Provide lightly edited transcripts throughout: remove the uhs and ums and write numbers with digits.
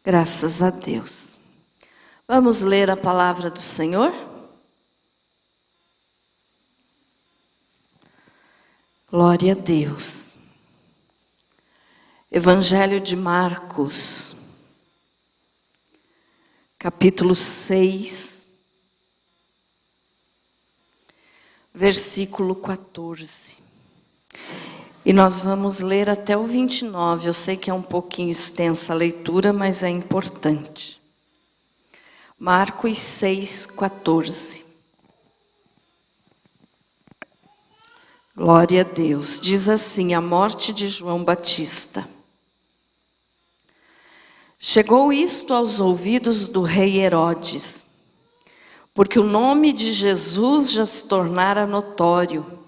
Graças a Deus. Vamos ler a palavra do Senhor? Glória a Deus. Evangelho de Marcos, capítulo 6, versículo 14. E nós vamos ler até o 29. Eu sei que é um pouquinho extensa a leitura, mas é importante. Marcos 6, 14. Glória a Deus. Diz assim, a morte de João Batista. Chegou isto aos ouvidos do rei Herodes, porque o nome de Jesus já se tornara notório.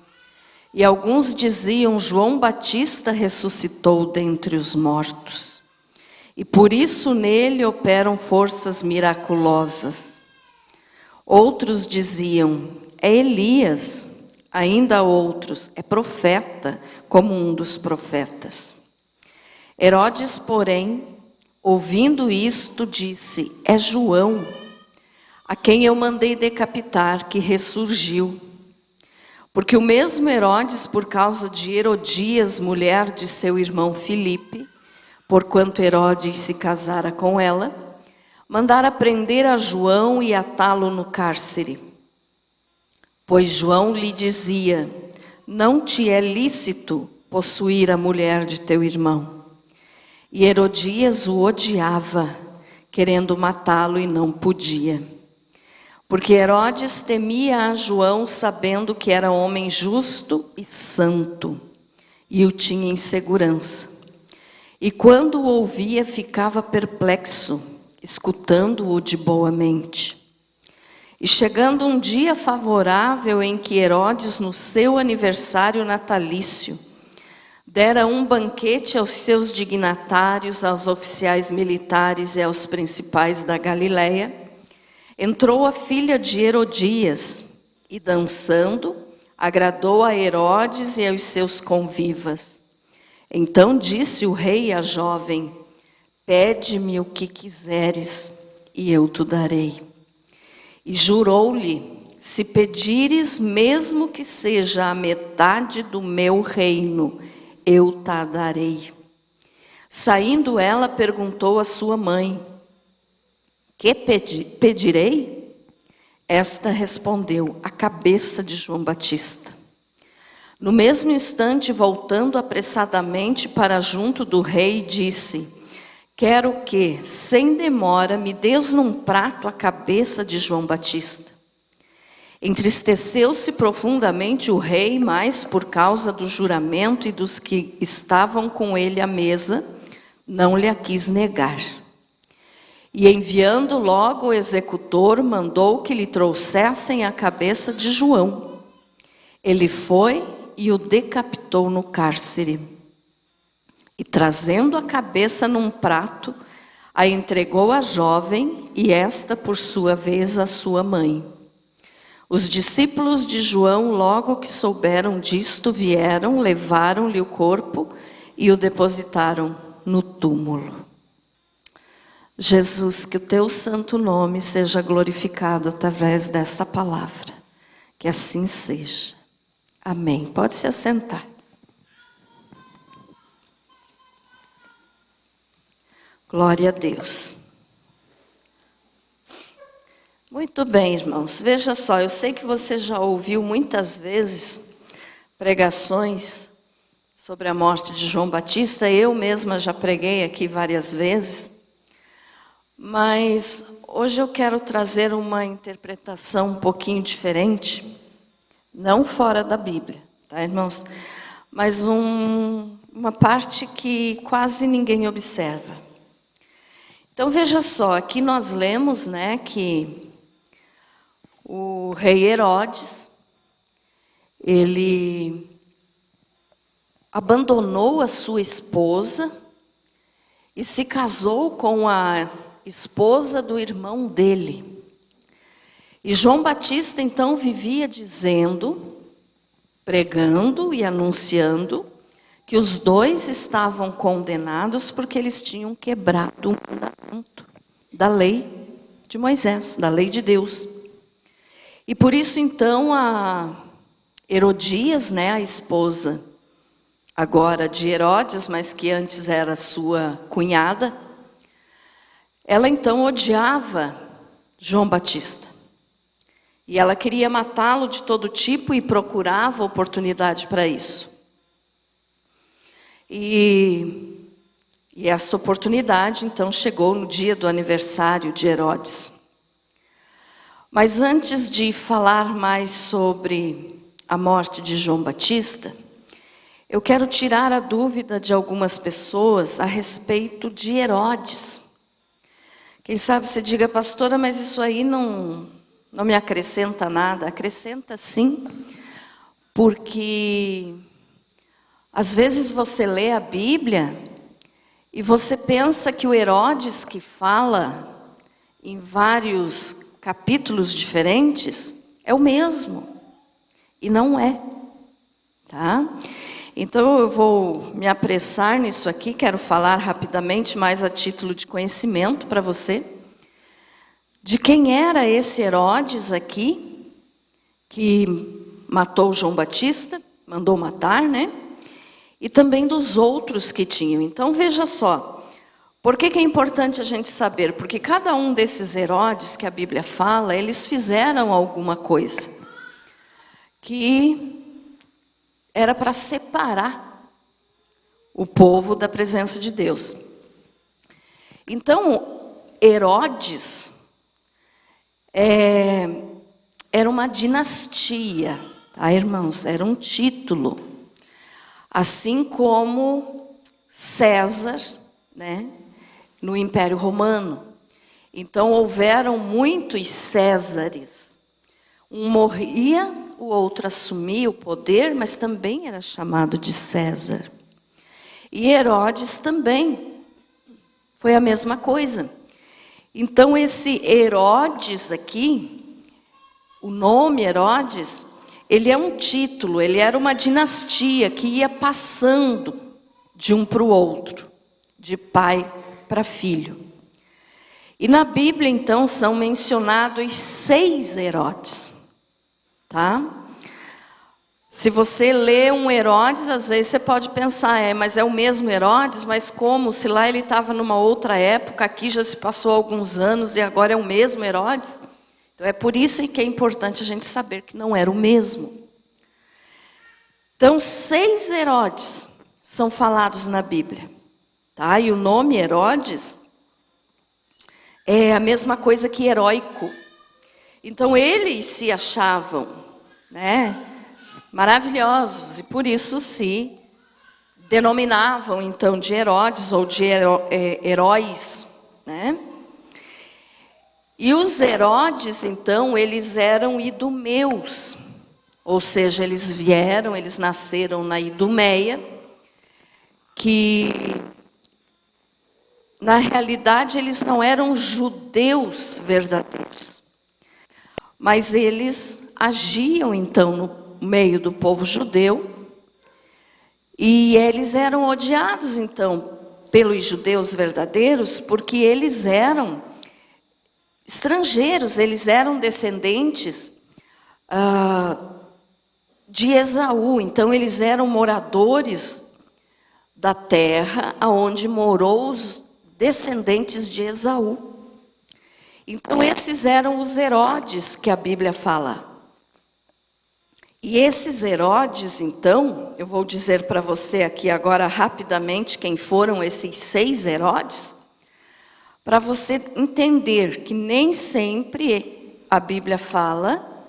E alguns diziam, João Batista ressuscitou dentre os mortos. E por isso nele operam forças miraculosas. Outros diziam, é Elias. Ainda outros, é profeta, como um dos profetas. Herodes, porém, ouvindo isto, disse, é João, a quem eu mandei decapitar, que ressurgiu. Porque o mesmo Herodes, por causa de Herodias, mulher de seu irmão Filipe, porquanto Herodes se casara com ela, mandara prender a João e atá-lo no cárcere. Pois João lhe dizia, não te é lícito possuir a mulher de teu irmão. E Herodias o odiava, querendo matá-lo e não podia. Porque Herodes temia a João, sabendo que era homem justo e santo, e o tinha em segurança. E quando o ouvia, ficava perplexo, escutando-o de boa mente. E chegando um dia favorável em que Herodes, no seu aniversário natalício, dera um banquete aos seus dignatários, aos oficiais militares e aos principais da Galileia, entrou a filha de Herodias e, dançando, agradou a Herodes e aos seus convivas. Então disse o rei à jovem, pede-me o que quiseres e eu te darei. E jurou-lhe, se pedires mesmo que seja a metade do meu reino, eu te darei. Saindo ela, perguntou à sua mãe, que pedirei? Esta respondeu, a cabeça de João Batista. No mesmo instante, voltando apressadamente para junto do rei, disse, quero que, sem demora, me des num prato a cabeça de João Batista. Entristeceu-se profundamente o rei, mas por causa do juramento e dos que estavam com ele à mesa, não lhe a quis negar. E enviando logo o executor, mandou que lhe trouxessem a cabeça de João. Ele foi e o decapitou no cárcere. E trazendo a cabeça num prato, a entregou à jovem e esta, por sua vez, à sua mãe. Os discípulos de João, logo que souberam disto, vieram, levaram-lhe o corpo e o depositaram no túmulo. Jesus, que o teu santo nome seja glorificado através dessa palavra. Que assim seja. Amém. Pode se assentar. Glória a Deus. Muito bem, irmãos. Veja só, eu sei que você já ouviu muitas vezes pregações sobre a morte de João Batista. Eu mesma já preguei aqui várias vezes. Mas hoje eu quero trazer uma interpretação um pouquinho diferente, não fora da Bíblia, tá, irmãos? Mas uma parte que quase ninguém observa. Então veja só, aqui nós lemos, né, que o rei Herodes, ele abandonou a sua esposa e se casou com a esposa do irmão dele. E João Batista então vivia dizendo, pregando e anunciando que os dois estavam condenados porque eles tinham quebrado o mandamento da lei de Moisés, da lei de Deus. E por isso, então, a Herodias, né, a esposa agora de Herodes, mas que antes era sua cunhada, ela então odiava João Batista. E ela queria matá-lo de todo tipo e procurava oportunidade para isso. E essa oportunidade, então, chegou no dia do aniversário de Herodes. Mas antes de falar mais sobre a morte de João Batista, eu quero tirar a dúvida de algumas pessoas a respeito de Herodes. Quem sabe você diga, pastora, mas isso aí não me acrescenta nada. Acrescenta sim, porque às vezes você lê a Bíblia e você pensa que o Herodes que fala em vários capítulos diferentes é o mesmo, e não é, tá? Então eu vou me apressar nisso aqui, quero falar rapidamente, mais a título de conhecimento para você, de quem era esse Herodes aqui, que matou João Batista, mandou matar, né? E também dos outros que tinham. Então veja só, por que é importante a gente saber? Porque cada um desses Herodes que a Bíblia fala, eles fizeram alguma coisa que era para separar o povo da presença de Deus. Então, Herodes era uma dinastia, tá, irmãos? Era um título. Assim como César, né, no Império Romano. Então, houveram muitos Césares. Um morria, o outro assumia o poder, mas também era chamado de César. E Herodes também foi a mesma coisa. Então, esse Herodes aqui, o nome Herodes, ele é um título, ele era uma dinastia que ia passando de um para o outro, de pai para filho. E na Bíblia, então, são mencionados 6 Herodes, tá? Se você lê um Herodes, às vezes você pode pensar, mas é o mesmo Herodes, mas como? Se lá ele estava numa outra época, aqui já se passou alguns anos e agora é o mesmo Herodes? Então é por isso que é importante a gente saber que não era o mesmo. Então 6 Herodes são falados na Bíblia. Tá? E o nome Herodes é a mesma coisa que heróico. Então eles se achavam, né, maravilhosos e por isso se denominavam então de Herodes ou de heróis, né? E os Herodes então eles eram idumeus, ou seja, eles nasceram na Idumeia, que na realidade eles não eram judeus verdadeiros, mas eles agiam então no meio do povo judeu, e eles eram odiados então pelos judeus verdadeiros, porque eles eram estrangeiros, eles eram descendentes de Esaú, então eles eram moradores da terra onde morou os descendentes de Esaú. Então esses eram os Herodes que a Bíblia fala. E esses Herodes, então, eu vou dizer para você aqui agora rapidamente quem foram esses 6 Herodes, para você entender que nem sempre a Bíblia fala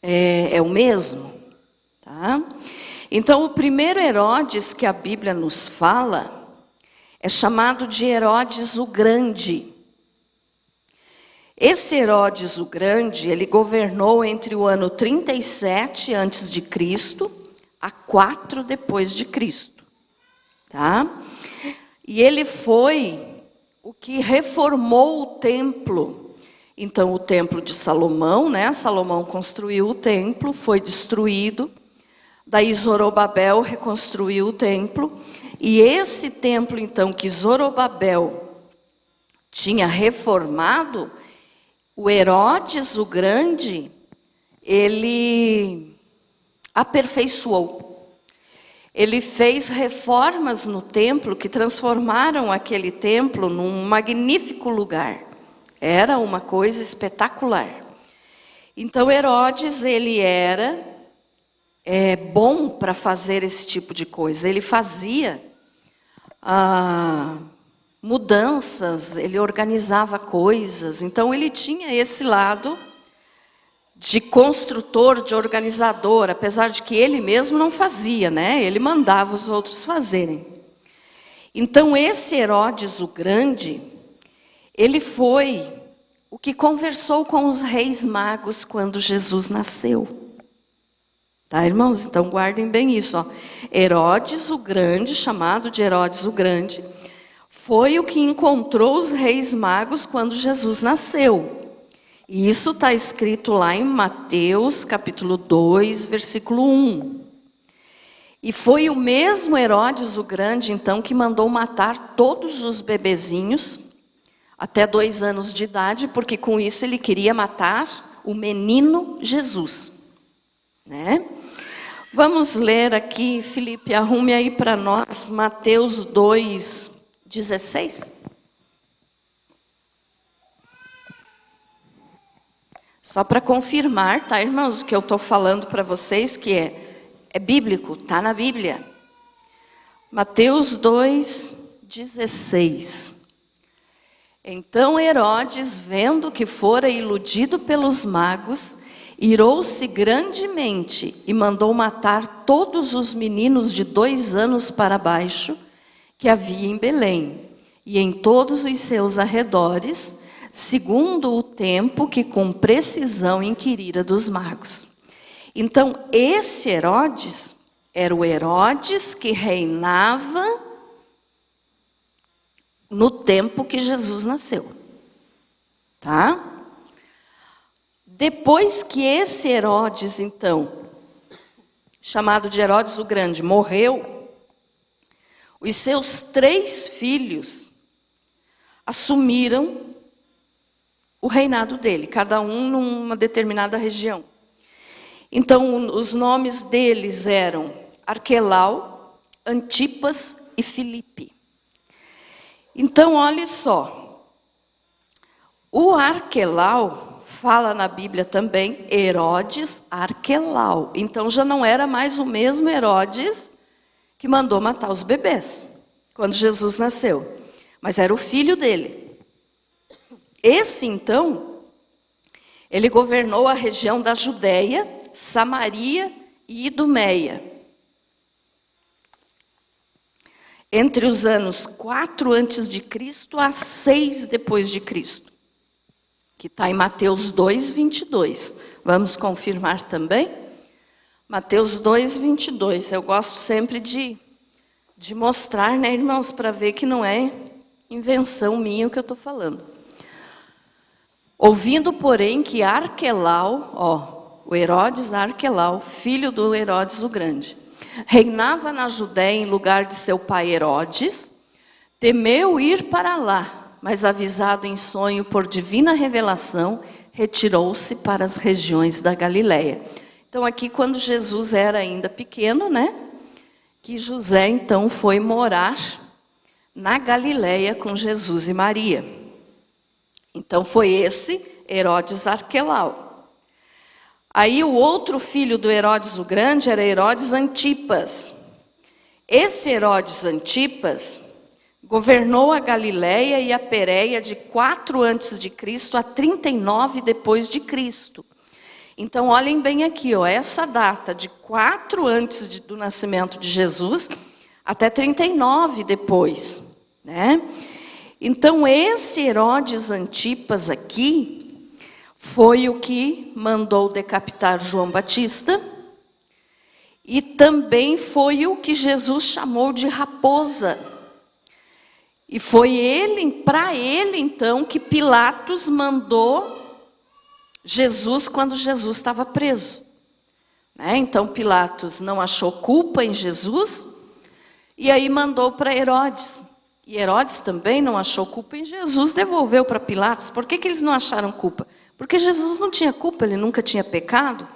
é o mesmo, tá? Então o primeiro Herodes que a Bíblia nos fala é chamado de Herodes o Grande. Esse Herodes o Grande, ele governou entre o ano 37 a.C. a 4 depois de Cristo, tá? E ele foi o que reformou o templo. Então o templo de Salomão, né? Salomão construiu o templo, foi destruído, Daí Zorobabel reconstruiu o templo, e esse templo, então, que Zorobabel tinha reformado, o Herodes o Grande, ele aperfeiçoou. Ele fez reformas no templo que transformaram aquele templo num magnífico lugar. Era uma coisa espetacular. Então Herodes, ele era bom para fazer esse tipo de coisa. Ele fazia mudanças, ele organizava coisas. Então ele tinha esse lado de construtor, de organizador, apesar de que ele mesmo não fazia, né? Ele mandava os outros fazerem. Então esse Herodes o Grande, ele foi o que conversou com os reis magos quando Jesus nasceu. Tá, irmãos? Então guardem bem isso. Ó. Herodes o Grande, chamado de Herodes o Grande, foi o que encontrou os reis magos quando Jesus nasceu. E isso está escrito lá em Mateus, capítulo 2, versículo 1. E foi o mesmo Herodes o Grande, então, que mandou matar todos os bebezinhos até 2 anos de idade, porque com isso ele queria matar o menino Jesus. Né? Vamos ler aqui, Felipe, arrume aí para nós, Mateus 2, 16. Só para confirmar, tá, irmãos, o que eu estou falando para vocês, que é bíblico, está na Bíblia. Mateus 2, 16. Então Herodes, vendo que fora iludido pelos magos, irou-se grandemente e mandou matar todos os meninos de 2 anos para baixo que havia em Belém e em todos os seus arredores, segundo o tempo que com precisão inquirira dos magos. Então, esse Herodes era o Herodes que reinava no tempo que Jesus nasceu. Tá? Depois que esse Herodes, então, chamado de Herodes o Grande, morreu, os seus 3 filhos assumiram o reinado dele, cada um numa determinada região. Então, os nomes deles eram Arquelau, Antipas e Filipe. Então, olhe só, o Arquelau fala na Bíblia também Herodes Arquelau. Então, já não era mais o mesmo Herodes que mandou matar os bebês quando Jesus nasceu, mas era o filho dele. Esse, então, ele governou a região da Judéia, Samaria e Idumeia. Entre os anos 4 antes de Cristo a 6 depois de Cristo. Que está em Mateus 2, 22. Vamos confirmar também? Mateus 2, 22. Eu gosto sempre de mostrar, né, irmãos, para ver que não é invenção minha o que eu estou falando. Ouvindo, porém, que Arquelau, o Herodes Arquelau, filho do Herodes o Grande, reinava na Judéia em lugar de seu pai Herodes, temeu ir para lá, mas avisado em sonho por divina revelação, retirou-se para as regiões da Galileia. Então aqui quando Jesus era ainda pequeno, né? Que José então foi morar na Galileia com Jesus e Maria. Então foi esse Herodes Arquelau. Aí o outro filho do Herodes o Grande era Herodes Antipas. Esse Herodes Antipas governou a Galileia e a Pérea de 4 antes de Cristo a 39 depois de Cristo. Então olhem bem aqui, essa data de 4 antes do nascimento de Jesus até 39 depois, né? Então esse Herodes Antipas aqui foi o que mandou decapitar João Batista e também foi o que Jesus chamou de raposa. E foi para ele então que Pilatos mandou Jesus quando Jesus estava preso. né? Então Pilatos não achou culpa em Jesus e aí mandou para Herodes. E Herodes também não achou culpa em Jesus, devolveu para Pilatos. Por que eles não acharam culpa? Porque Jesus não tinha culpa, ele nunca tinha pecado.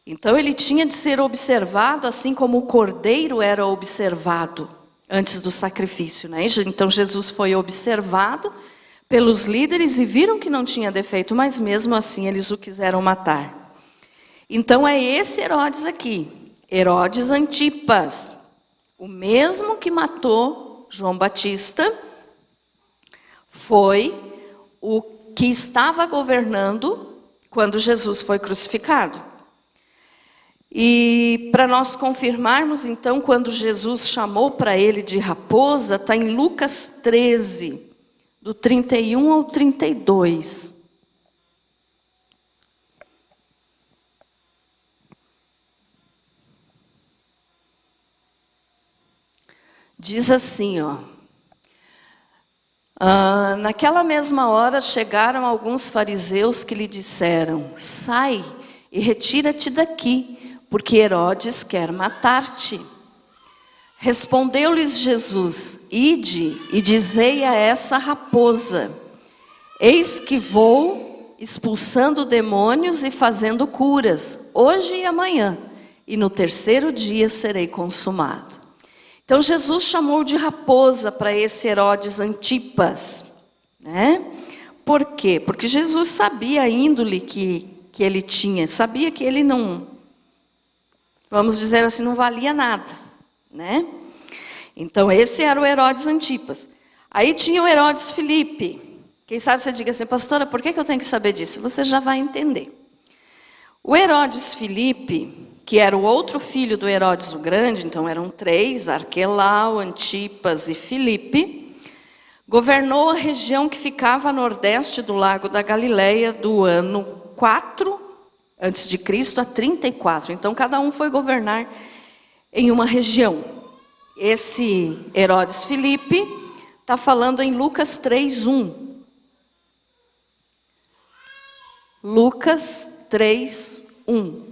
Então ele tinha de ser observado assim como o cordeiro era observado antes do sacrifício, né? Então Jesus foi observado pelos líderes e viram que não tinha defeito, mas mesmo assim eles o quiseram matar. Então é esse Herodes aqui, Herodes Antipas, o mesmo que matou João Batista, foi o que estava governando quando Jesus foi crucificado. E para nós confirmarmos, então, quando Jesus chamou para ele de raposa, está em Lucas 13, do 31 ao 32. Diz assim, ó. Naquela mesma hora chegaram alguns fariseus que lhe disseram: sai e retira-te daqui, porque Herodes quer matar-te. Respondeu-lhes Jesus: ide e dizei a essa raposa: eis que vou expulsando demônios e fazendo curas, hoje e amanhã, e no terceiro dia serei consumado. Então Jesus chamou de raposa para esse Herodes Antipas, né? Por quê? Porque Jesus sabia a índole que ele tinha, sabia que ele não, vamos dizer assim, não valia nada, né? Então esse era o Herodes Antipas. Aí tinha o Herodes Filipe. Quem sabe você diga assim: pastora, por que eu tenho que saber disso? Você já vai entender. O Herodes Filipe, que era o outro filho do Herodes o Grande, então eram três, Arquelau, Antipas e Filipe, governou a região que ficava a nordeste do Lago da Galileia do ano 4 a.C. a 34. Então cada um foi governar em uma região. Esse Herodes Filipe está falando em Lucas 3:1. Lucas 3:1.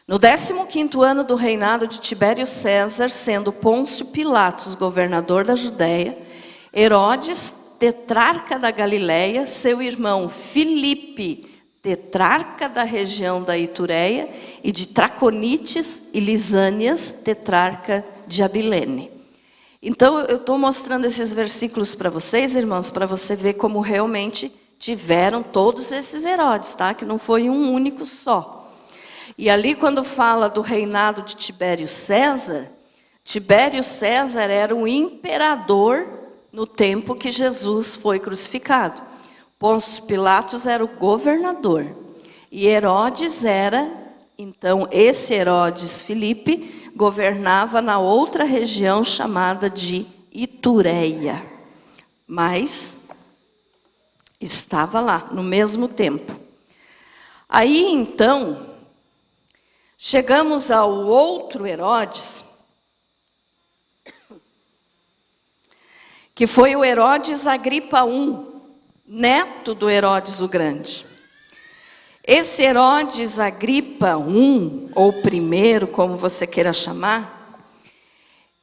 No 15º ano do reinado de Tibério César, sendo Pôncio Pilatos governador da Judéia, Herodes, tetrarca da Galileia, seu irmão Filipe, tetrarca da região da Itureia, e de Traconites e Lisânias, tetrarca de Abilene. Então eu estou mostrando esses versículos para vocês, irmãos, para você ver como realmente tiveram todos esses Herodes, tá? Que não foi um único só. E ali quando fala do reinado de Tibério César era o imperador no tempo que Jesus foi crucificado. Pôncio Pilatos era o governador. E Herodes era, então esse Herodes Filipe, governava na outra região chamada de Itureia. Mas estava lá, no mesmo tempo. Aí então chegamos ao outro Herodes, que foi o Herodes Agripa I, neto do Herodes o Grande. Esse Herodes Agripa I, ou primeiro, como você queira chamar,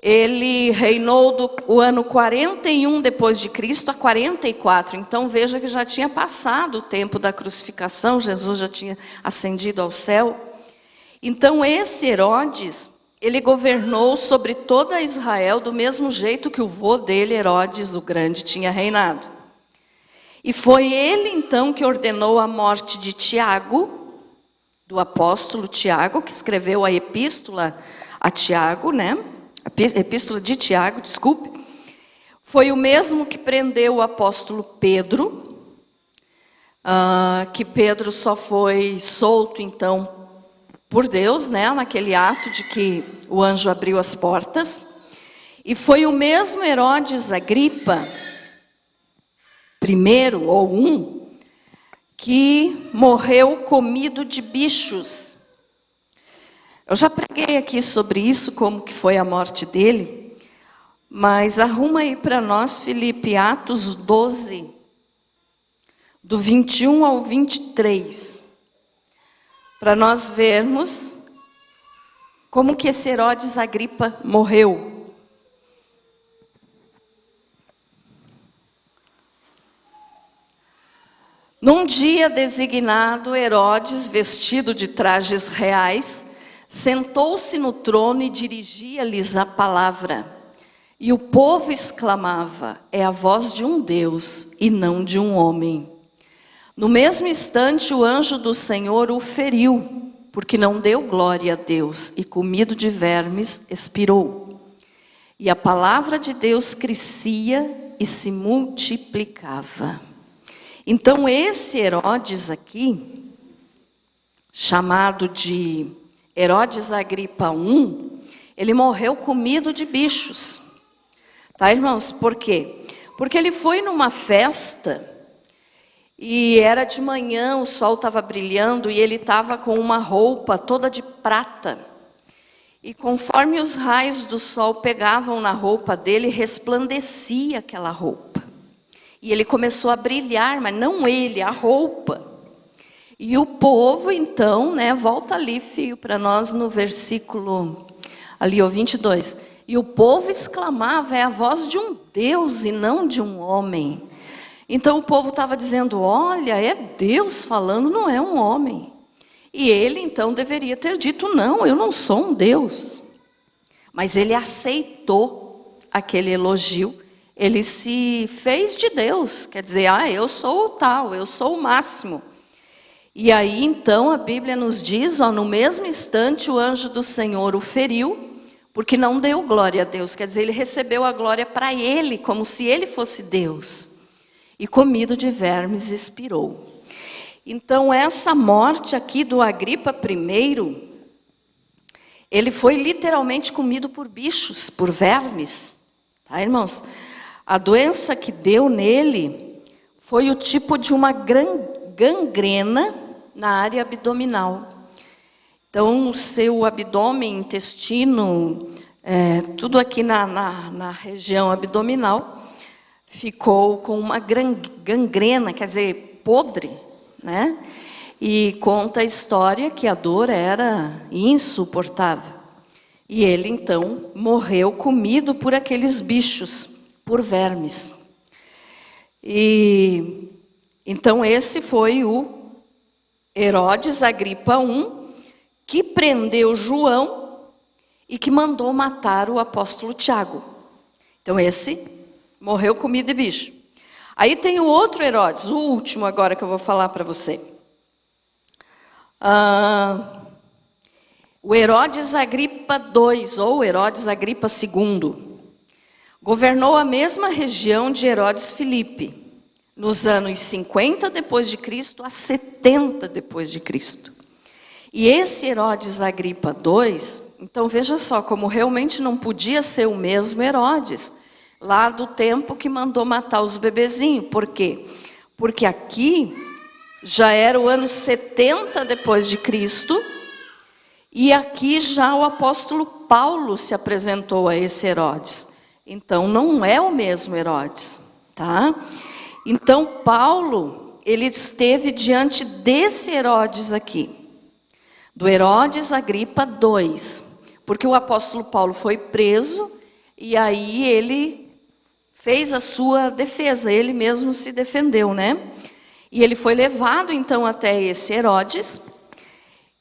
ele reinou do ano 41 depois de Cristo a 44. Então veja que já tinha passado o tempo da crucificação, Jesus já tinha ascendido ao céu. Então esse Herodes, ele governou sobre toda Israel do mesmo jeito que o vô dele, Herodes o Grande, tinha reinado. E foi ele então que ordenou a morte de Tiago, do apóstolo Tiago, que escreveu a epístola a Tiago, né? A epístola de Tiago, desculpe. Foi o mesmo que prendeu o apóstolo Pedro, que Pedro só foi solto então por Deus, né, naquele ato de que o anjo abriu as portas. E foi o mesmo Herodes Agripa, primeiro ou que morreu comido de bichos. Eu já preguei aqui sobre isso, como que foi a morte dele, mas arruma aí para nós, Filipe, Atos 12, do 21 ao 23. para nós vermos como que esse Herodes Agripa morreu. Num dia designado, Herodes, vestido de trajes reais, sentou-se no trono e dirigia-lhes a palavra. E o povo exclamava: é a voz de um Deus e não de um homem. No mesmo instante, o anjo do Senhor o feriu, porque não deu glória a Deus, e comido de vermes, expirou. E a palavra de Deus crescia e se multiplicava. Então esse Herodes aqui, chamado de Herodes Agripa I, ele morreu comido de bichos. Tá, irmãos? Por quê? Porque ele foi numa festa e era de manhã, o sol estava brilhando e ele estava com uma roupa toda de prata. E conforme os raios do sol pegavam na roupa dele, resplandecia aquela roupa. E ele começou a brilhar, mas não ele, a roupa. E o povo, então, volta ali, filho, para nós no versículo, ali, 22. E o povo exclamava: é a voz de um Deus e não de um homem. Então o povo estava dizendo: olha, é Deus falando, não é um homem. E ele, então, deveria ter dito: não, eu não sou um Deus. Mas ele aceitou aquele elogio. Ele se fez de Deus, quer dizer, eu sou o tal, eu sou o máximo. E aí, então, a Bíblia nos diz, no mesmo instante, o anjo do Senhor o feriu, porque não deu glória a Deus, quer dizer, ele recebeu a glória para ele, como se ele fosse Deus. E comido de vermes, expirou. Então, essa morte aqui do Agripa I, ele foi literalmente comido por bichos, por vermes. Tá, irmãos? A doença que deu nele foi o tipo de uma gangrena na área abdominal. Então, o seu abdômen, intestino, tudo aqui na região abdominal, ficou com uma gangrena, quer dizer, podre, né? E conta a história que a dor era insuportável. E ele, então, morreu comido por aqueles bichos, por vermes. E então esse foi o Herodes Agripa I, que prendeu João e que mandou matar o apóstolo Tiago. Então esse morreu comido de bicho. Aí tem o outro Herodes, o último agora que eu vou falar para você. O Herodes Agripa II, ou Herodes Agripa II. Governou a mesma região de Herodes Filipe, nos anos 50 depois de Cristo a 70 depois de Cristo. E esse Herodes Agripa II, então veja só, como realmente não podia ser o mesmo Herodes, lá do tempo que mandou matar os bebezinhos. Por quê? Porque aqui já era o ano 70 depois de Cristo, e aqui já o apóstolo Paulo se apresentou a esse Herodes. Então, não é o mesmo Herodes, tá? Então, Paulo, ele esteve diante desse Herodes aqui, do Herodes Agripa II, porque o apóstolo Paulo foi preso, e aí ele fez a sua defesa, ele mesmo se defendeu, né? E ele foi levado, então, até esse Herodes,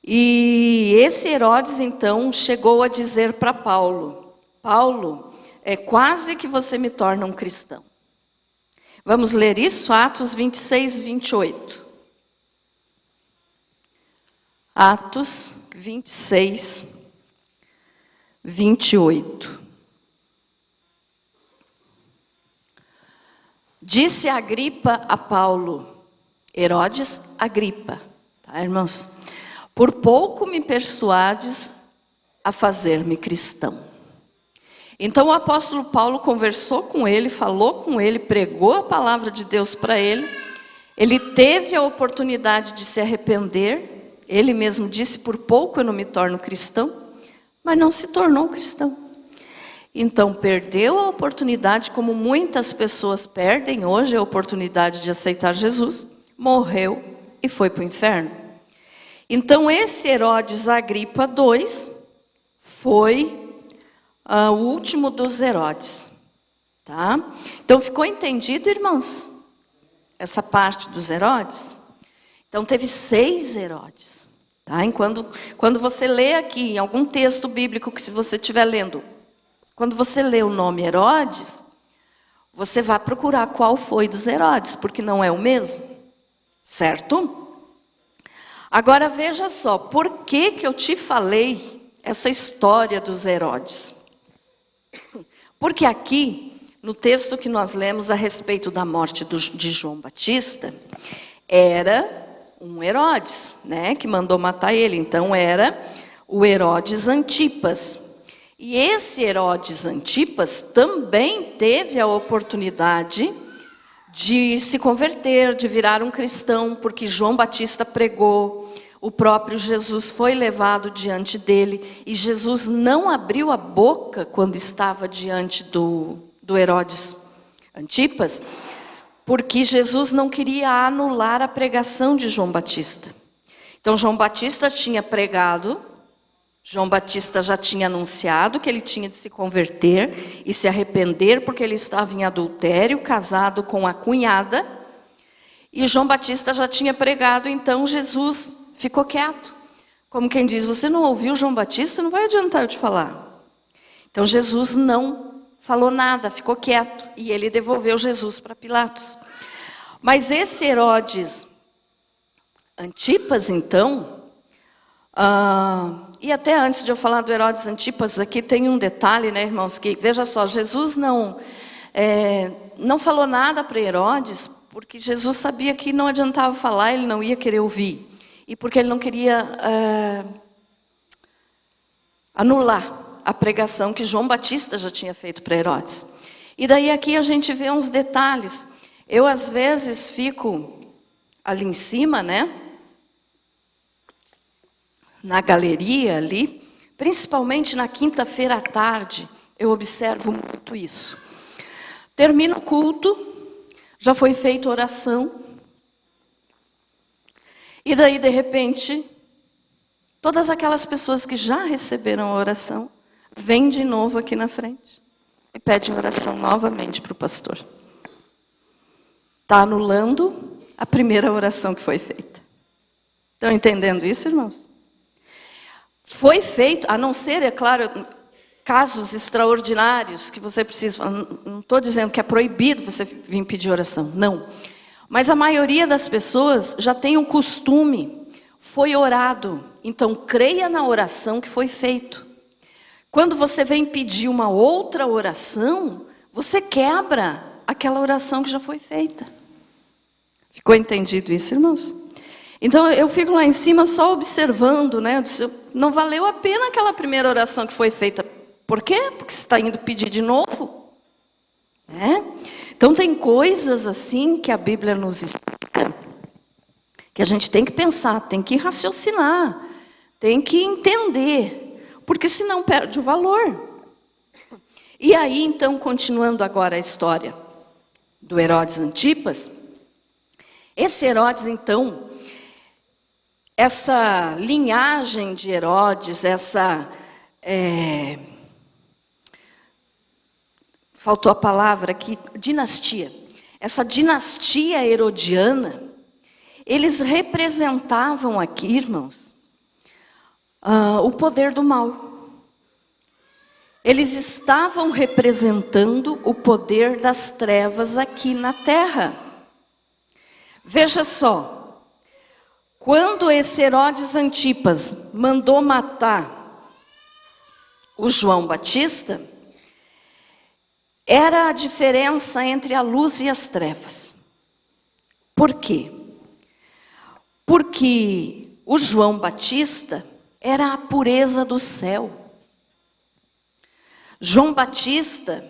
e esse Herodes, então, chegou a dizer para Paulo: Paulo, é quase que você me torna um cristão. Vamos ler isso? Atos 26, 28. Atos 26, 28. Disse Agripa a Paulo, Herodes Agripa, tá, irmãos? Por pouco me persuades a fazer-me cristão. Então o apóstolo Paulo conversou com ele, falou com ele, pregou a palavra de Deus para ele. Ele teve a oportunidade de se arrepender. Ele mesmo disse: por pouco eu não me torno cristão, mas não se tornou cristão. Então perdeu a oportunidade, como muitas pessoas perdem hoje a oportunidade de aceitar Jesus, morreu e foi para o inferno. Então, esse Herodes Agripa II foi o último dos Herodes. Tá? Então, ficou entendido, irmãos? Essa parte dos Herodes? Então, teve 6 Herodes. Tá? Quando você lê aqui, em algum texto bíblico, que se você estiver lendo, quando você lê o nome Herodes, você vai procurar qual foi dos Herodes, porque não é o mesmo. Certo? Agora, veja só, por que eu te falei essa história dos Herodes? Porque aqui, no texto que nós lemos a respeito da morte de João Batista, era um Herodes, né, que mandou matar ele. Então, era o Herodes Antipas. E esse Herodes Antipas também teve a oportunidade de se converter, de virar um cristão, porque João Batista pregou, o próprio Jesus foi levado diante dele, e Jesus não abriu a boca quando estava diante do Herodes Antipas, porque Jesus não queria anular a pregação de João Batista. Então, João Batista tinha pregado, João Batista já tinha anunciado que ele tinha de se converter e se arrepender, porque ele estava em adultério, casado com a cunhada. E João Batista já tinha pregado, então Jesus ficou quieto. Como quem diz, você não ouviu João Batista? Não vai adiantar eu te falar. Então Jesus não falou nada, ficou quieto. E ele devolveu Jesus para Pilatos. Mas esse Herodes Antipas, então... e até antes de eu falar do Herodes Antipas, aqui tem um detalhe, né, irmãos, que, veja só, Jesus não falou nada para Herodes, porque Jesus sabia que não adiantava falar, ele não ia querer ouvir, e porque ele não queria anular a pregação que João Batista já tinha feito para Herodes. E daí aqui a gente vê uns detalhes. Eu, às vezes, fico ali em cima, né, na galeria ali, principalmente na quinta-feira à tarde, eu observo muito isso. Termina o culto, já foi feita oração, e daí, de repente, todas aquelas pessoas que já receberam a oração, vêm de novo aqui na frente e pedem oração novamente para o pastor. Está anulando a primeira oração que foi feita. Estão entendendo isso, irmãos? Foi feito, a não ser, é claro, casos extraordinários que você precisa... Não estou dizendo que é proibido você vir pedir oração, não. Mas a maioria das pessoas já tem um costume, foi orado, então creia na oração que foi feito. Quando você vem pedir uma outra oração, você quebra aquela oração que já foi feita. Ficou entendido isso, irmãos? Então, eu fico lá em cima só observando, né? Eu disse, não valeu a pena aquela primeira oração que foi feita. Por quê? Porque você está indo pedir de novo. Então, tem coisas assim que a Bíblia nos explica, que a gente tem que pensar, tem que raciocinar, tem que entender, porque senão perde o valor. E aí, então, continuando agora a história do Herodes Antipas, esse Herodes, então... Essa linhagem de Herodes, faltou a palavra aqui, dinastia. Essa dinastia herodiana, eles representavam aqui, irmãos, o poder do mal. Eles estavam representando o poder das trevas aqui na terra. Veja só. Quando esse Herodes Antipas mandou matar o João Batista, era a diferença entre a luz e as trevas. Por quê? Porque o João Batista era a pureza do céu. João Batista,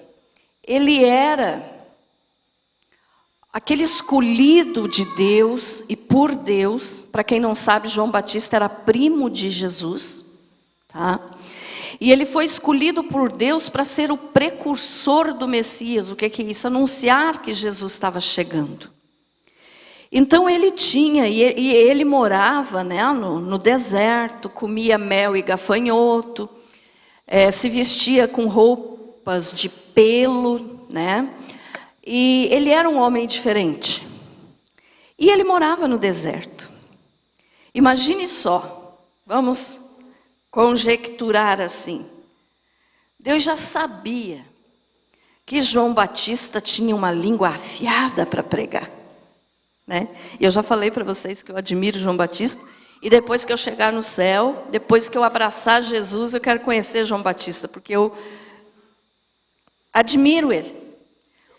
ele era aquele escolhido de Deus e por Deus. Para quem não sabe, João Batista era primo de Jesus, tá? E ele foi escolhido por Deus para ser o precursor do Messias. O que é isso? Anunciar que Jesus estava chegando. Então ele tinha, e ele morava, né, no deserto, comia mel e gafanhoto, se vestia com roupas de pelo, né? E ele era um homem diferente. E ele morava no deserto. Imagine só, vamos conjecturar assim. Deus já sabia que João Batista tinha uma língua afiada para pregar, né? E eu já falei para vocês que eu admiro João Batista, e depois que eu chegar no céu, depois que eu abraçar Jesus, eu quero conhecer João Batista, porque eu admiro ele,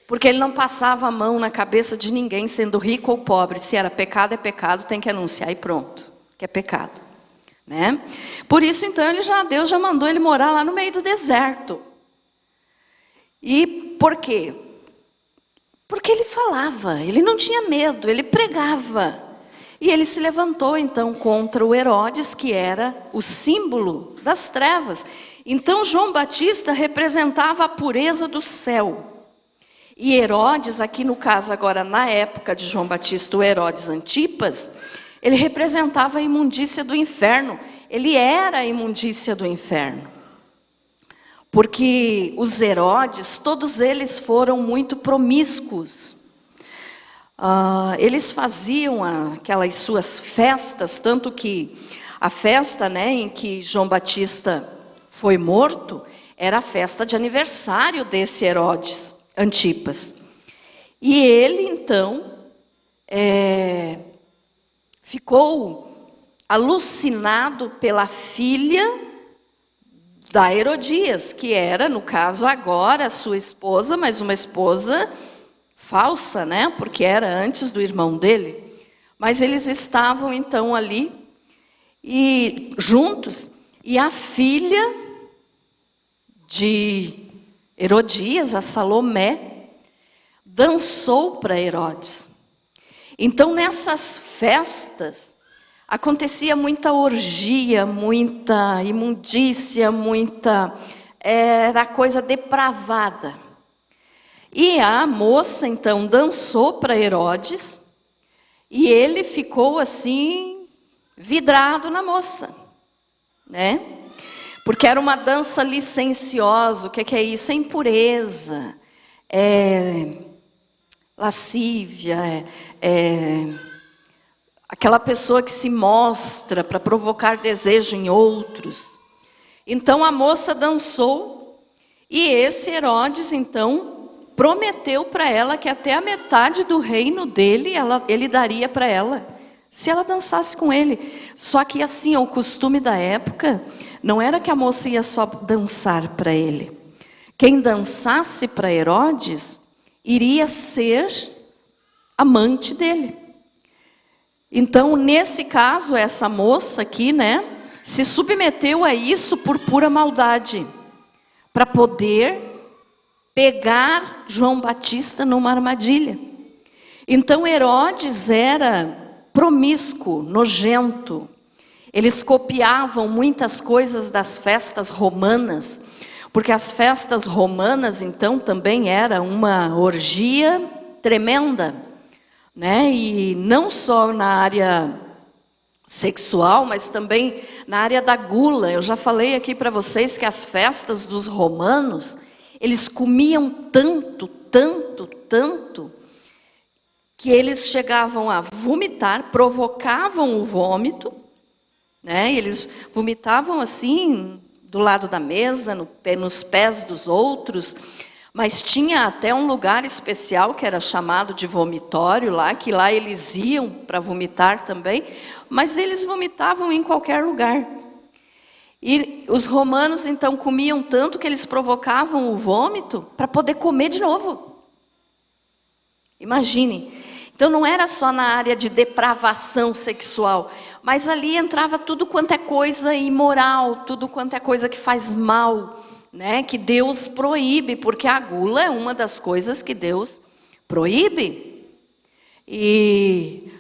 porque ele não passava a mão na cabeça de ninguém, sendo rico ou pobre. Se era pecado, é pecado, tem que anunciar e pronto, que é pecado, né? Por isso então Deus já mandou ele morar lá no meio do deserto. E por quê? Porque ele falava, ele não tinha medo, ele pregava. E ele se levantou então contra o Herodes, que era o símbolo das trevas. Então João Batista representava a pureza do céu. E Herodes, aqui no caso agora na época de João Batista, o Herodes Antipas, ele representava a imundícia do inferno. Ele era a imundícia do inferno. Porque os Herodes, todos eles foram muito promíscuos. Eles faziam aquelas suas festas, tanto que a festa, né, em que João Batista foi morto, era a festa de aniversário desse Herodes Antipas. E ele, então, ficou alucinado pela filha da Herodias, que era, no caso agora, sua esposa, mas uma esposa falsa, né? Porque era antes do irmão dele. Mas eles estavam então ali, e juntos, e a filha de Herodias, a Salomé, dançou para Herodes. Então nessas festas acontecia muita orgia, muita imundícia, era coisa depravada. E a moça então dançou para Herodes, e ele ficou assim, vidrado na moça, né? Porque era uma dança licenciosa. O que é isso? É impureza, é lascívia, aquela pessoa que se mostra para provocar desejo em outros. Então a moça dançou, e esse Herodes então prometeu para ela que até a metade do reino dele ele daria para ela, se ela dançasse com ele. Só que assim, o costume da época não era que a moça ia só dançar para ele. Quem dançasse para Herodes iria ser amante dele. Então, nesse caso, essa moça aqui, né, se submeteu a isso por pura maldade, para poder pegar João Batista numa armadilha. Então, Herodes era promíscuo, nojento. Eles copiavam muitas coisas das festas romanas, porque as festas romanas, então, também era uma orgia tremenda, né? E não só na área sexual, mas também na área da gula. Eu já falei aqui para vocês que as festas dos romanos, eles comiam tanto, que eles chegavam a vomitar, provocavam o vômito, né? Eles vomitavam assim, do lado da mesa, nos pés dos outros, mas tinha até um lugar especial que era chamado de vomitório lá, que lá eles iam para vomitar também, mas eles vomitavam em qualquer lugar. E os romanos então comiam tanto que eles provocavam o vômito para poder comer de novo. Imagine. Então não era só na área de depravação sexual, mas ali entrava tudo quanto é coisa imoral, tudo quanto é coisa que faz mal, né? Que Deus proíbe, porque a gula é uma das coisas que Deus proíbe. E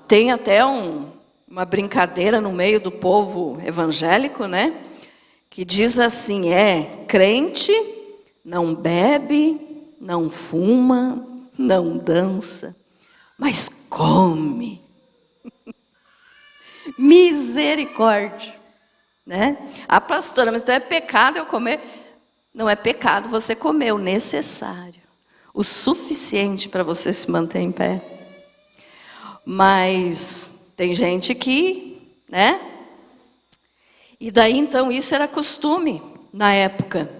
tem até uma brincadeira no meio do povo evangélico, né? Que diz assim, crente não bebe, não fuma, não dança, mas come. Misericórdia, né? A pastora, mas então é pecado eu comer? Não é pecado você comer o necessário, o suficiente para você se manter em pé. Mas tem gente que, né? E daí então isso era costume na época.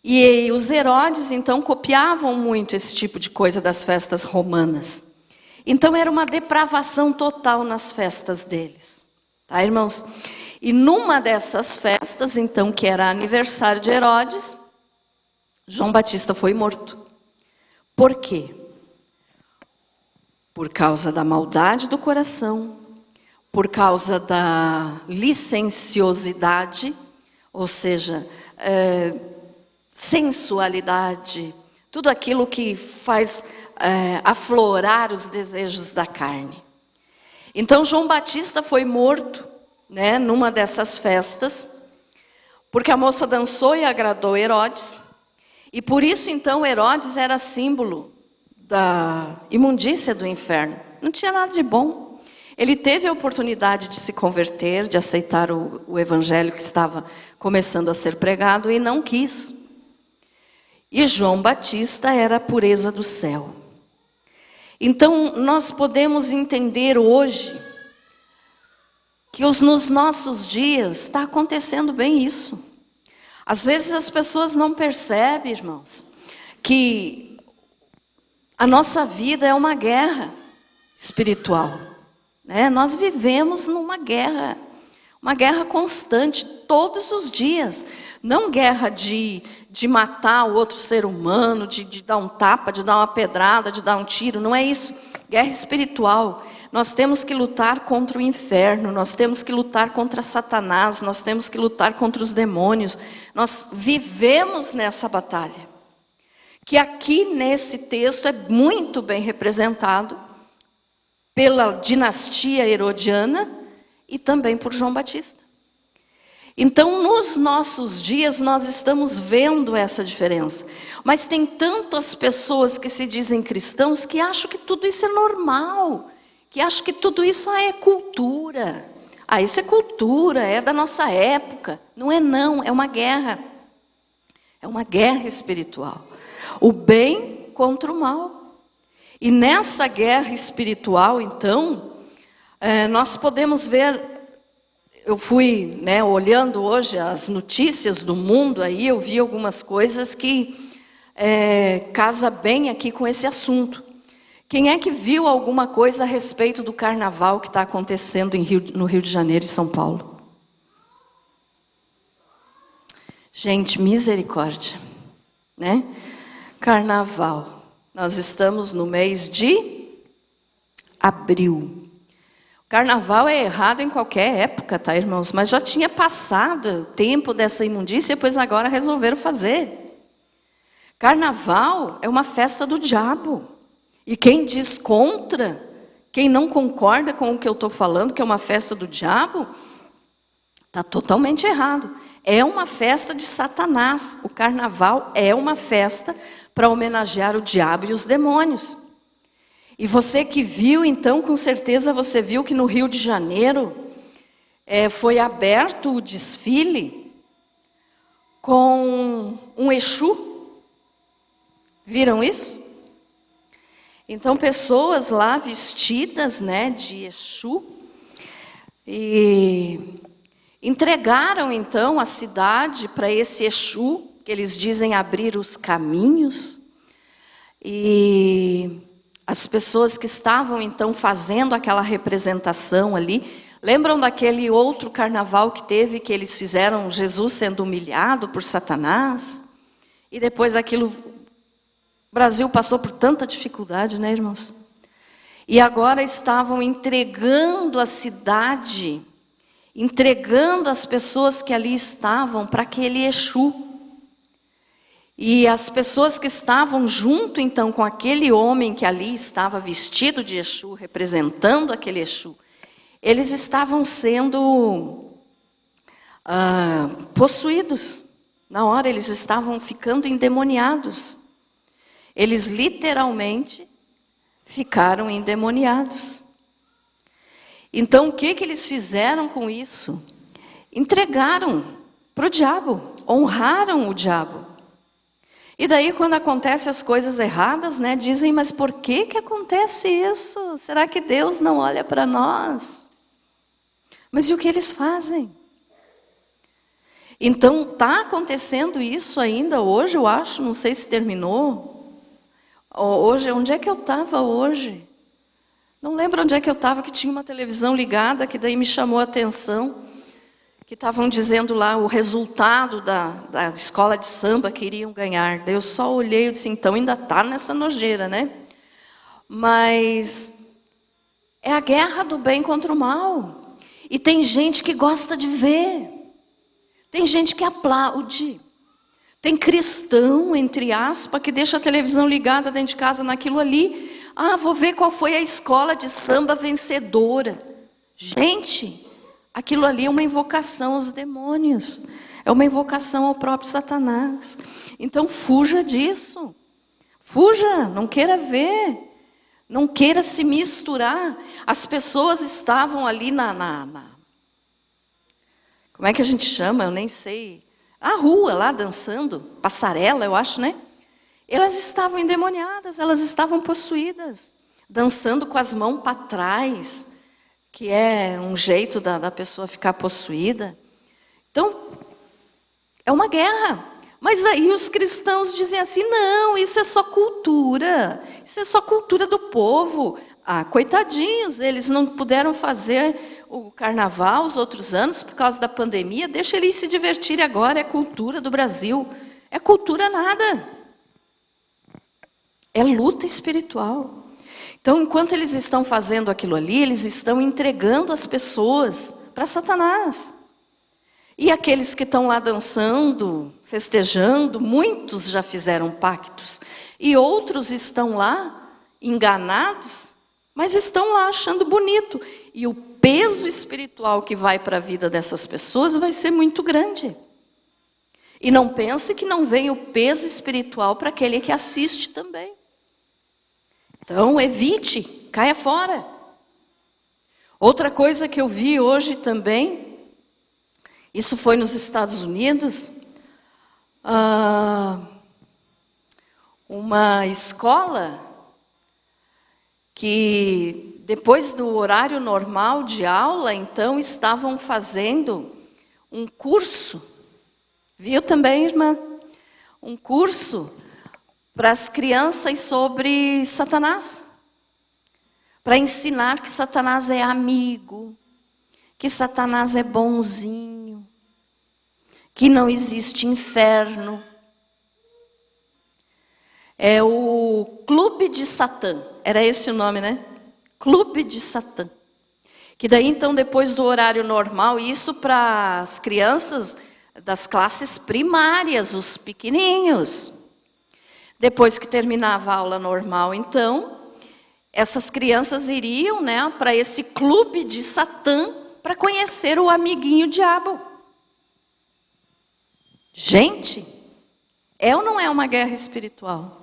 E os Herodes então copiavam muito esse tipo de coisa das festas romanas. Então era uma depravação total nas festas deles. Tá, irmãos? E numa dessas festas, então, que era aniversário de Herodes, João Batista foi morto. Por quê? Por causa da maldade do coração, por causa da licenciosidade, ou seja, sensualidade, tudo aquilo que faz aflorar os desejos da carne. Então João Batista foi morto, né, numa dessas festas, porque a moça dançou e agradou Herodes, e por isso então Herodes era símbolo da imundícia do inferno. Não tinha nada de bom. Ele teve a oportunidade de se converter, de aceitar o evangelho que estava começando a ser pregado e não quis. E João Batista era a pureza do céu. Então, nós podemos entender hoje que nos nossos dias está acontecendo bem isso. Às vezes as pessoas não percebem, irmãos, que a nossa vida é uma guerra espiritual, né? Nós vivemos numa guerra, uma guerra constante, todos os dias. Não guerra de matar o outro ser humano, de dar um tapa, de dar uma pedrada, de dar um tiro, não é isso. Guerra espiritual. Nós temos que lutar contra o inferno, nós temos que lutar contra Satanás, nós temos que lutar contra os demônios. Nós vivemos nessa batalha, que aqui nesse texto é muito bem representado pela dinastia herodiana e também por João Batista. Então, nos nossos dias, nós estamos vendo essa diferença. Mas tem tantas pessoas que se dizem cristãos que acham que tudo isso é normal, que acham que tudo isso é cultura. Isso é cultura, é da nossa época. Não é não, é uma guerra. É uma guerra espiritual. O bem contra o mal. E nessa guerra espiritual, então, nós podemos ver. Eu fui, né, olhando hoje as notícias do mundo, aí eu vi algumas coisas que casa bem aqui com esse assunto. Quem é que viu alguma coisa a respeito do carnaval que está acontecendo no Rio de Janeiro e São Paulo? Gente, misericórdia, né? Carnaval. Nós estamos no mês de abril. Carnaval é errado em qualquer época, tá, irmãos? Mas já tinha passado o tempo dessa imundícia, pois agora resolveram fazer. Carnaval é uma festa do diabo. E quem diz contra, quem não concorda com o que eu estou falando, que é uma festa do diabo, está totalmente errado. É uma festa de Satanás. O carnaval é uma festa para homenagear o diabo e os demônios. E você que viu, então, com certeza você viu que no Rio de Janeiro foi aberto o desfile com um Exu. Viram isso? Então, pessoas lá vestidas, né, de Exu e entregaram, então, a cidade para esse Exu, que eles dizem abrir os caminhos. E as pessoas que estavam, então, fazendo aquela representação ali, lembram daquele outro carnaval que teve, que eles fizeram Jesus sendo humilhado por Satanás? E depois aquilo, o Brasil passou por tanta dificuldade, né, irmãos? E agora estavam entregando a cidade, entregando as pessoas que ali estavam para aquele Exu. E as pessoas que estavam junto, então, com aquele homem que ali estava vestido de Exu, representando aquele Exu, eles estavam sendo possuídos. Na hora, eles estavam ficando endemoniados. Eles literalmente ficaram endemoniados. Então, o que eles fizeram com isso? Entregaram para o diabo, honraram o diabo. E daí, quando acontecem as coisas erradas, né, dizem, mas por que acontece isso? Será que Deus não olha para nós? Mas e o que eles fazem? Então, está acontecendo isso ainda hoje, eu acho, não sei se terminou. Hoje, onde é que eu estava hoje? Não lembro onde é que eu estava, que tinha uma televisão ligada, que daí me chamou a atenção, que estavam dizendo lá o resultado da escola de samba que iriam ganhar. Daí eu só olhei e disse, então ainda está nessa nojeira, né? Mas é a guerra do bem contra o mal. E tem gente que gosta de ver. Tem gente que aplaude. Tem cristão, entre aspas, que deixa a televisão ligada dentro de casa naquilo ali. Ah, vou ver qual foi a escola de samba vencedora. Gente, aquilo ali é uma invocação aos demônios. É uma invocação ao próprio Satanás. Então fuja disso. Fuja, não queira ver. Não queira se misturar. As pessoas estavam ali como é que a gente chama? Eu nem sei. A rua lá dançando, passarela, eu acho, né? Elas estavam endemoniadas, elas estavam possuídas, dançando com as mãos para trás, que é um jeito da pessoa ficar possuída. Então, é uma guerra. Mas aí os cristãos dizem assim, não, isso é só cultura, isso é só cultura do povo. Ah, coitadinhos, eles não puderam fazer o carnaval os outros anos por causa da pandemia, deixa eles se divertirem agora, é cultura do Brasil. É cultura nada. É luta espiritual. Então, enquanto eles estão fazendo aquilo ali, eles estão entregando as pessoas para Satanás. E aqueles que estão lá dançando, festejando, muitos já fizeram pactos. E outros estão lá enganados, mas estão lá achando bonito. E o peso espiritual que vai para a vida dessas pessoas vai ser muito grande. E não pense que não vem o peso espiritual para aquele que assiste também. Então, evite, caia fora. Outra coisa que eu vi hoje também, isso foi nos Estados Unidos, uma escola que depois do horário normal de aula, então, estavam fazendo um curso, viu também, irmã? Um curso para as crianças sobre Satanás. Para ensinar que Satanás é amigo, que Satanás é bonzinho, que não existe inferno. É o Clube de Satã, era esse o nome, né? Clube de Satã. Que daí, então, depois do horário normal, isso para as crianças das classes primárias, os pequeninhos. Depois que terminava a aula normal, então, essas crianças iriam, né, para esse clube de Satã para conhecer o amiguinho diabo. Gente, é ou não é uma guerra espiritual?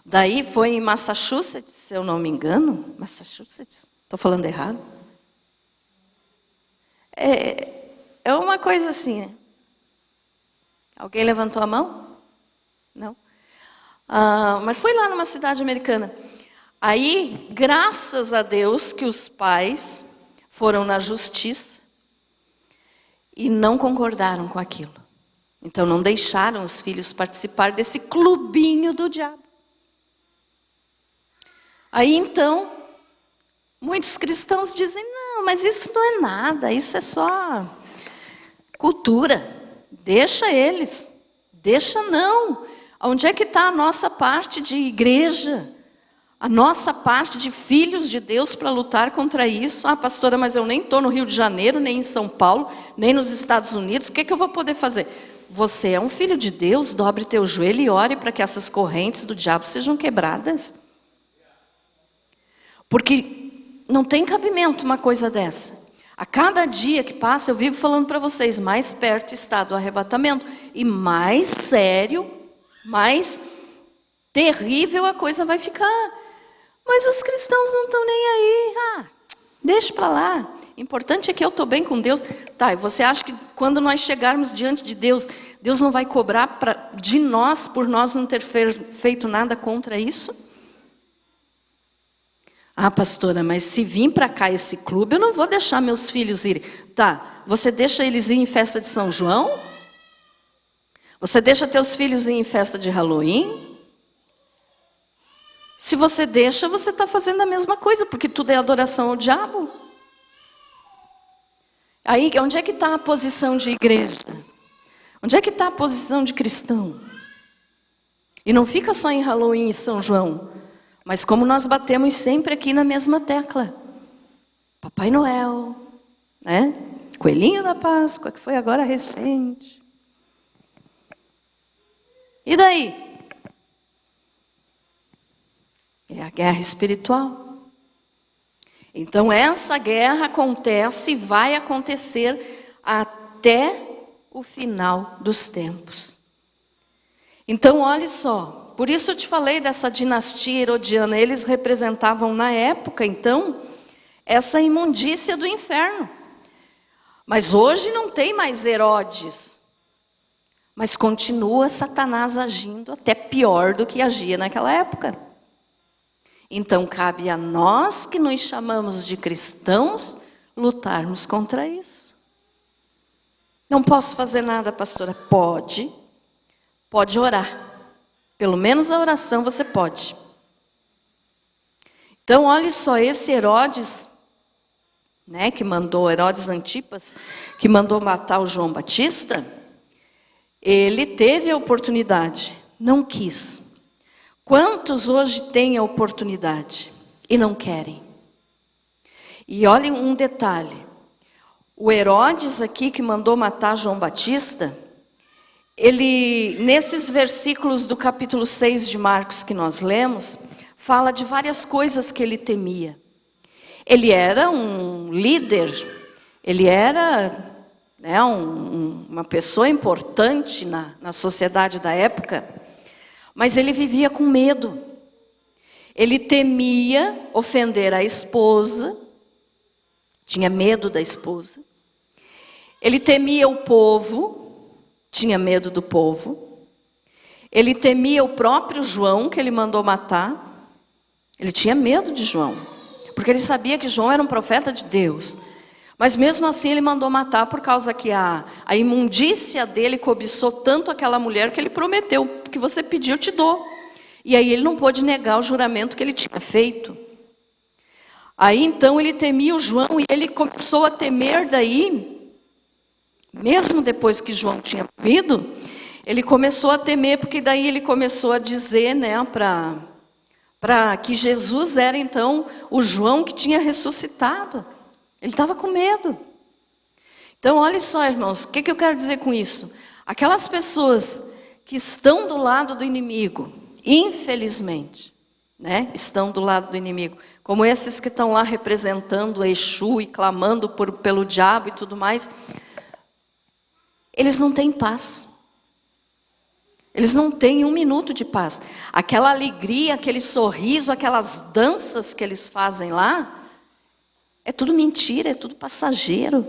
Daí foi em Massachusetts, se eu não me engano. Massachusetts? Estou falando errado? É uma coisa assim. Alguém levantou a mão? Não? Mas foi lá numa cidade americana. Aí, graças a Deus que os pais foram na justiça e não concordaram com aquilo. Então, não deixaram os filhos participar desse clubinho do diabo. Aí, então, muitos cristãos dizem, não, mas isso não é nada, isso é só cultura. Deixa eles. Deixa não. Onde é que está a nossa parte de igreja? A nossa parte de filhos de Deus para lutar contra isso? Ah, pastora, mas eu nem estou no Rio de Janeiro, nem em São Paulo, nem nos Estados Unidos. O que eu vou poder fazer? Você é um filho de Deus, dobre teu joelho e ore para que essas correntes do diabo sejam quebradas. Porque não tem cabimento uma coisa dessa. A cada dia que passa, eu vivo falando para vocês, mais perto está do arrebatamento. E mais sério, mais terrível a coisa vai ficar. Mas os cristãos não estão nem aí. Deixa para lá. Importante é que eu estou bem com Deus. Tá, e você acha que quando nós chegarmos diante de Deus, Deus não vai cobrar de nós por nós não ter feito nada contra isso? Pastora, mas se vir para cá esse clube, eu não vou deixar meus filhos irem. Tá, você deixa eles ir em festa de São João? Você deixa teus filhos ir em festa de Halloween? Se você deixa, você está fazendo a mesma coisa, porque tudo é adoração ao diabo. Aí, onde é que está a posição de igreja? Onde é que está a posição de cristão? E não fica só em Halloween e São João, mas como nós batemos sempre aqui na mesma tecla. Papai Noel, né? Coelhinho da Páscoa, que foi agora recente. E daí? É a guerra espiritual. Então essa guerra acontece e vai acontecer até o final dos tempos. Então olhe só, por isso eu te falei dessa dinastia herodiana, eles representavam na época então essa imundícia do inferno. Mas hoje não tem mais Herodes, mas continua Satanás agindo até pior do que agia naquela época. Então cabe a nós que nos chamamos de cristãos lutarmos contra isso. Não posso fazer nada, pastora? Pode orar. Pelo menos a oração você pode. Então olhe só, esse Herodes, né, Herodes Antipas, que mandou matar o João Batista, ele teve a oportunidade, não quis. Quantos hoje têm a oportunidade e não querem? E olhem um detalhe. O Herodes aqui que mandou matar João Batista, ele, nesses versículos do capítulo 6 de Marcos que nós lemos, fala de várias coisas que ele temia. Ele era um líder, ele era uma pessoa importante na sociedade da época, mas ele vivia com medo. Ele temia ofender a esposa, tinha medo da esposa. Ele temia o povo, tinha medo do povo. Ele temia o próprio João, que ele mandou matar. Ele tinha medo de João, porque ele sabia que João era um profeta de Deus. Mas mesmo assim ele mandou matar por causa que a imundícia dele cobiçou tanto aquela mulher que ele prometeu, que você pediu, eu te dou. E aí ele não pôde negar o juramento que ele tinha feito. Aí então ele temia o João e ele começou a temer daí, mesmo depois que João tinha morrido, ele começou a temer, porque daí ele começou a dizer, para que Jesus era então o João que tinha ressuscitado. Ele estava com medo. Então, olha só, irmãos, o que eu quero dizer com isso? Aquelas pessoas que estão do lado do inimigo, infelizmente, estão do lado do inimigo, como esses que estão lá representando o Exu e clamando pelo diabo e tudo mais, eles não têm paz. Eles não têm um minuto de paz. Aquela alegria, aquele sorriso, aquelas danças que eles fazem lá, é tudo mentira, é tudo passageiro.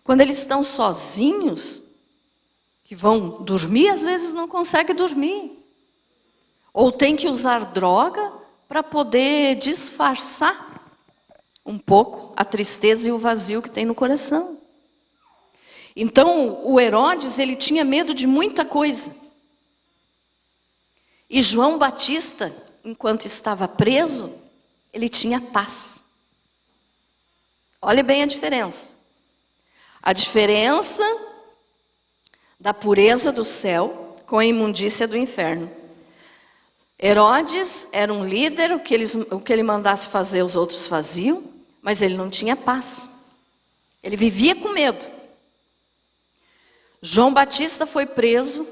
Quando eles estão sozinhos, que vão dormir, às vezes não conseguem dormir. Ou tem que usar droga para poder disfarçar um pouco a tristeza e o vazio que tem no coração. Então, o Herodes, ele tinha medo de muita coisa. E João Batista, enquanto estava preso, ele tinha paz. Olha bem a diferença. A diferença da pureza do céu com a imundícia do inferno. Herodes era um líder, o que ele mandasse fazer os outros faziam, mas ele não tinha paz. Ele vivia com medo. João Batista foi preso,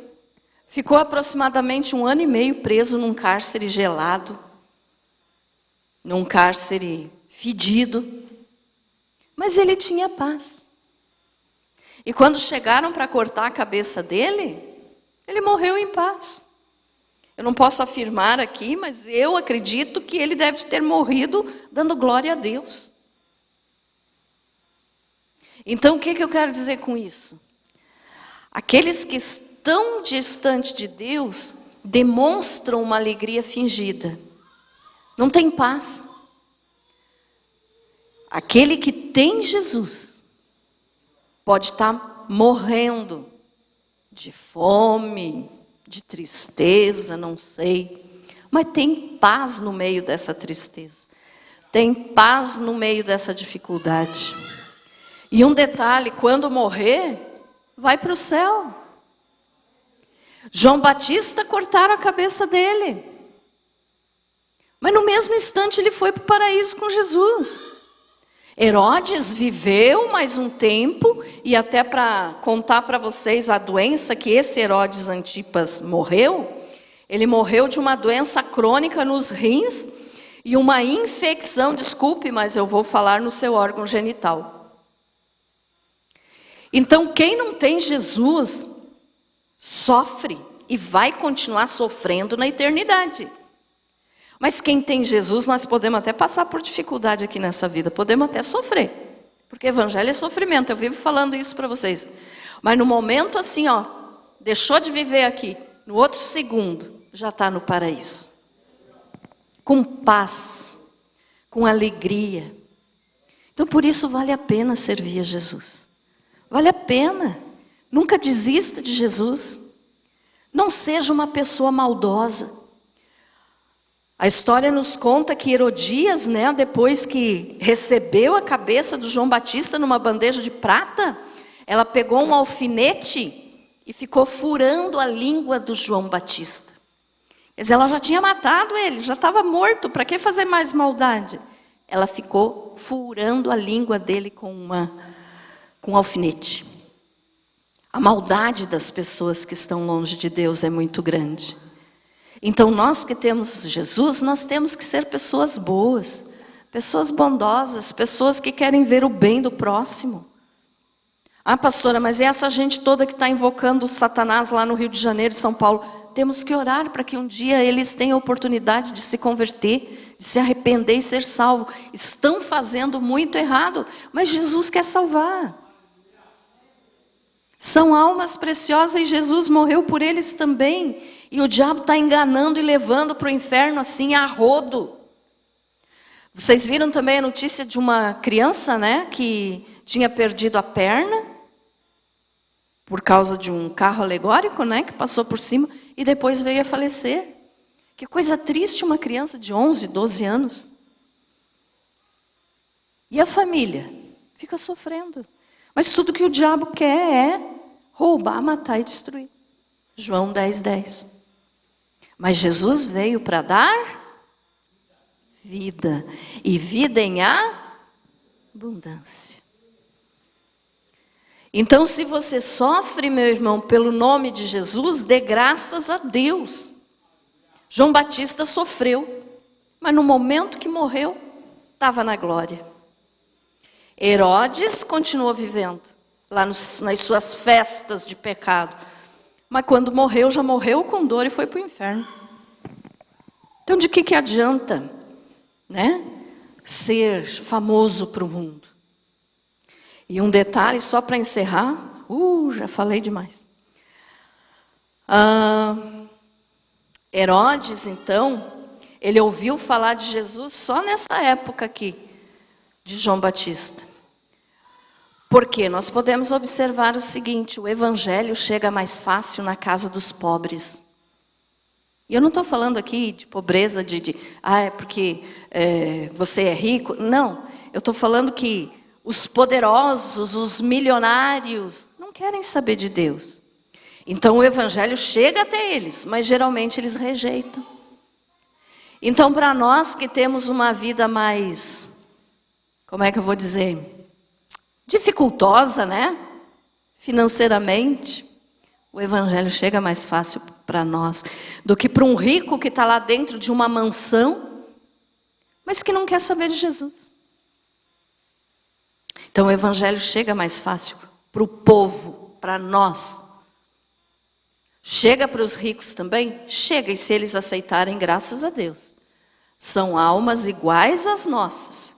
ficou aproximadamente 1 ano e meio preso num cárcere gelado, num cárcere fedido. Mas ele tinha paz. E quando chegaram para cortar a cabeça dele, ele morreu em paz. Eu não posso afirmar aqui, mas eu acredito que ele deve ter morrido dando glória a Deus. Então, o que eu quero dizer com isso? Aqueles que estão distante de Deus demonstram uma alegria fingida. Não tem paz. Aquele que tem Jesus pode estar morrendo de fome, de tristeza, não sei, mas tem paz no meio dessa tristeza, tem paz no meio dessa dificuldade. E um detalhe, quando morrer, vai para o céu. João Batista cortaram a cabeça dele, mas no mesmo instante ele foi para o paraíso com Jesus. Herodes viveu mais um tempo, e até para contar para vocês a doença que esse Herodes Antipas morreu, ele morreu de uma doença crônica nos rins e uma infecção, desculpe, mas eu vou falar no seu órgão genital. Então, quem não tem Jesus, sofre e vai continuar sofrendo na eternidade. Mas quem tem Jesus, nós podemos até passar por dificuldade aqui nessa vida, podemos até sofrer, porque evangelho é sofrimento, eu vivo falando isso para vocês. Mas no momento assim, deixou de viver aqui, no outro segundo, já está no paraíso. Com paz, com alegria. Então por isso vale a pena servir a Jesus. Vale a pena. Nunca desista de Jesus. Não seja uma pessoa maldosa. A história nos conta que Herodias, depois que recebeu a cabeça do João Batista numa bandeja de prata, ela pegou um alfinete e ficou furando a língua do João Batista. Quer dizer, ela já tinha matado ele, já estava morto, para que fazer mais maldade? Ela ficou furando a língua dele com um alfinete. A maldade das pessoas que estão longe de Deus é muito grande. Então nós que temos Jesus, nós temos que ser pessoas boas, pessoas bondosas, pessoas que querem ver o bem do próximo. Ah, pastora, mas é essa gente toda que está invocando o Satanás lá no Rio de Janeiro e São Paulo. Temos que orar para que um dia eles tenham a oportunidade de se converter, de se arrepender e ser salvo. Estão fazendo muito errado, mas Jesus quer salvar. São almas preciosas e Jesus morreu por eles também. E o diabo está enganando e levando para o inferno assim a rodo. Vocês viram também a notícia de uma criança, que tinha perdido a perna por causa de um carro alegórico, que passou por cima e depois veio a falecer. Que coisa triste, uma criança de 11, 12 anos. E a família fica sofrendo. Mas tudo que o diabo quer é roubar, matar e destruir. João 10:10. Mas Jesus veio para dar vida. E vida em abundância. Então, se você sofre, meu irmão, pelo nome de Jesus, dê graças a Deus. João Batista sofreu, mas no momento que morreu, estava na glória. Herodes continuou vivendo lá nas suas festas de pecado. Mas quando morreu, já morreu com dor e foi para o inferno. Então de que adianta, ser famoso para o mundo? E um detalhe só para encerrar, já falei demais. Herodes, então, ele ouviu falar de Jesus só nessa época aqui, de João Batista. Porque nós podemos observar o seguinte, o evangelho chega mais fácil na casa dos pobres. E eu não estou falando aqui de pobreza, é porque você é rico. Não, eu estou falando que os poderosos, os milionários, não querem saber de Deus. Então o evangelho chega até eles, mas geralmente eles rejeitam. Então para nós que temos uma vida mais, como é que eu vou dizer? Dificultosa, financeiramente, o evangelho chega mais fácil para nós do que para um rico que está lá dentro de uma mansão, mas que não quer saber de Jesus. Então o evangelho chega mais fácil para o povo, para nós. Chega para os ricos também? Chega, e se eles aceitarem, graças a Deus. São almas iguais às nossas.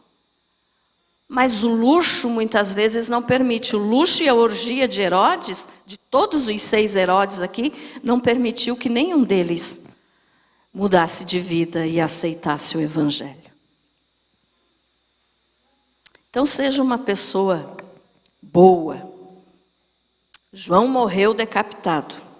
Mas o luxo muitas vezes não permite. O luxo e a orgia de Herodes, de todos os 6 Herodes aqui, não permitiu que nenhum deles mudasse de vida e aceitasse o Evangelho. Então seja uma pessoa boa. João morreu decapitado.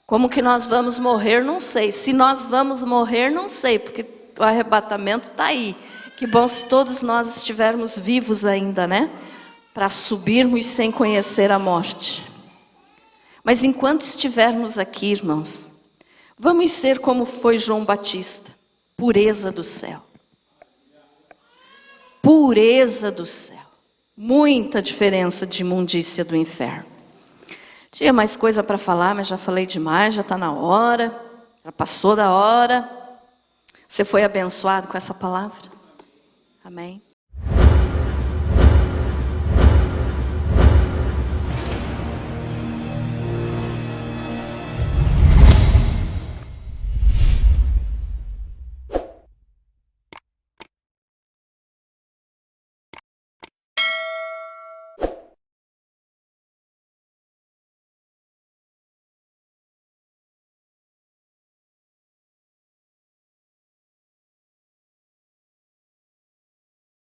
Como que nós vamos morrer, não sei. Se nós vamos morrer, não sei, porque o arrebatamento está aí. Que bom se todos nós estivermos vivos ainda, né? Para subirmos sem conhecer a morte. Mas enquanto estivermos aqui, irmãos, vamos ser como foi João Batista. Pureza do céu. Pureza do céu. Muita diferença de imundícia do inferno. Tinha mais coisa para falar, mas já falei demais, já está na hora. Já passou da hora. Você foi abençoado com essa palavra? Amém?